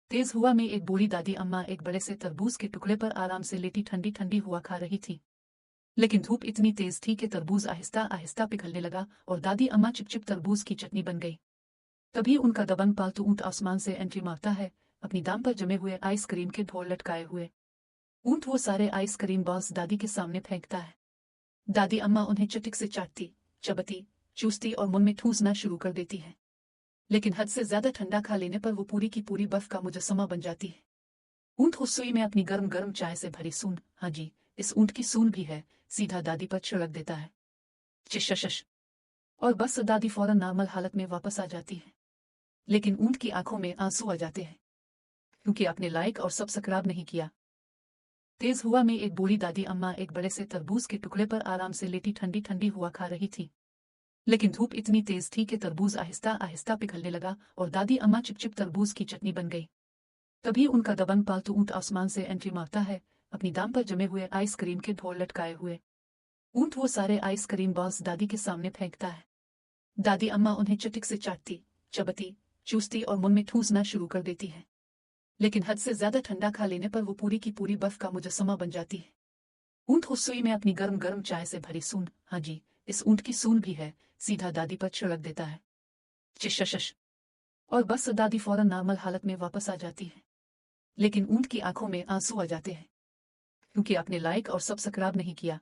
तेज हुआ में एक बूढ़ी दादी अम्मा एक बड़े से तरबूज के टुकड़े पर आराम से लेटी ठंडी ठंडी हुआ खा रही थी। लेकिन धूप इतनी तेज थी कि तरबूज आहिस्ता आहिस्ता पिघलने लगा और दादी अम्मा चिपचिप तरबूज की चटनी बन गई। तभी उनका दबंग पालतू ऊंट आसमान से एंट्री मारता है, अपनी दाम पर जमे हुए आइसक्रीम के ढोल लटकाए हुए। ऊंट वो सारे आइसक्रीम बॉल्स दादी के सामने फेंकता है। दादी अम्मा उन्हें चटिक से चाटती, चबती, चूसती और मुंह में ठूसना शुरू कर देती है। लेकिन हद से ज्यादा ठंडा खा लेने पर वो पूरी की पूरी बर्फ का मुजस्समा बन जाती है। ऊंट उस सुई में अपनी गर्म गर्म चाय से भरी सूंड, हाँ जी, इस ऊंट की सूंड भी है, सीधा दादी पर छिड़क देता है। चिशश। और बस दादी फौरन नॉर्मल हालत में वापस आ जाती है। लेकिन ऊंट की आंखों में आंसू आ जाते हैं, क्योंकि आपने लाइक और सब्सक्राइब नहीं किया। तेज हुआ में एक बूढ़ी दादी अम्मा एक बड़े से तरबूज के टुकड़े पर आराम से लेटी ठंडी ठंडी हुआ खा रही थी। लेकिन धूप इतनी तेज थी कि तरबूज आहिस्ता आहिस्ता पिघलने लगा और दादी अम्मा चिपचिप तरबूज की चटनी बन गई। तभी उनका दबंग पालतू ऊंट आसमान से एंट्री मारता है, अपनी दाम पर जमे हुए आइसक्रीम के ढोल लटकाए हुए। ऊंट वो सारे आइसक्रीम बॉल्स दादी के सामने फेंकता है। दादी अम्मा उन्हें चटिक से चाटती, चबती, चूसती और मुंह में ठूसना शुरू कर देती है। लेकिन हद से ज्यादा ठंडा खा लेने पर वो पूरी की पूरी बर्फ का मुजस्समा बन जाती है। ऊंट उस सुई में अपनी गर्म गर्म चाय से भरी सूंड, हाँ जी, इस ऊंट की सूंड भी है, सीधा दादी पर छिड़क देता है। चिशश। और बस दादी फौरन नॉर्मल हालत में वापस आ जाती है। लेकिन ऊंट की आंखों में आंसू आ जाते हैं, क्योंकि आपने लाइक और सब्सक्राइब नहीं किया।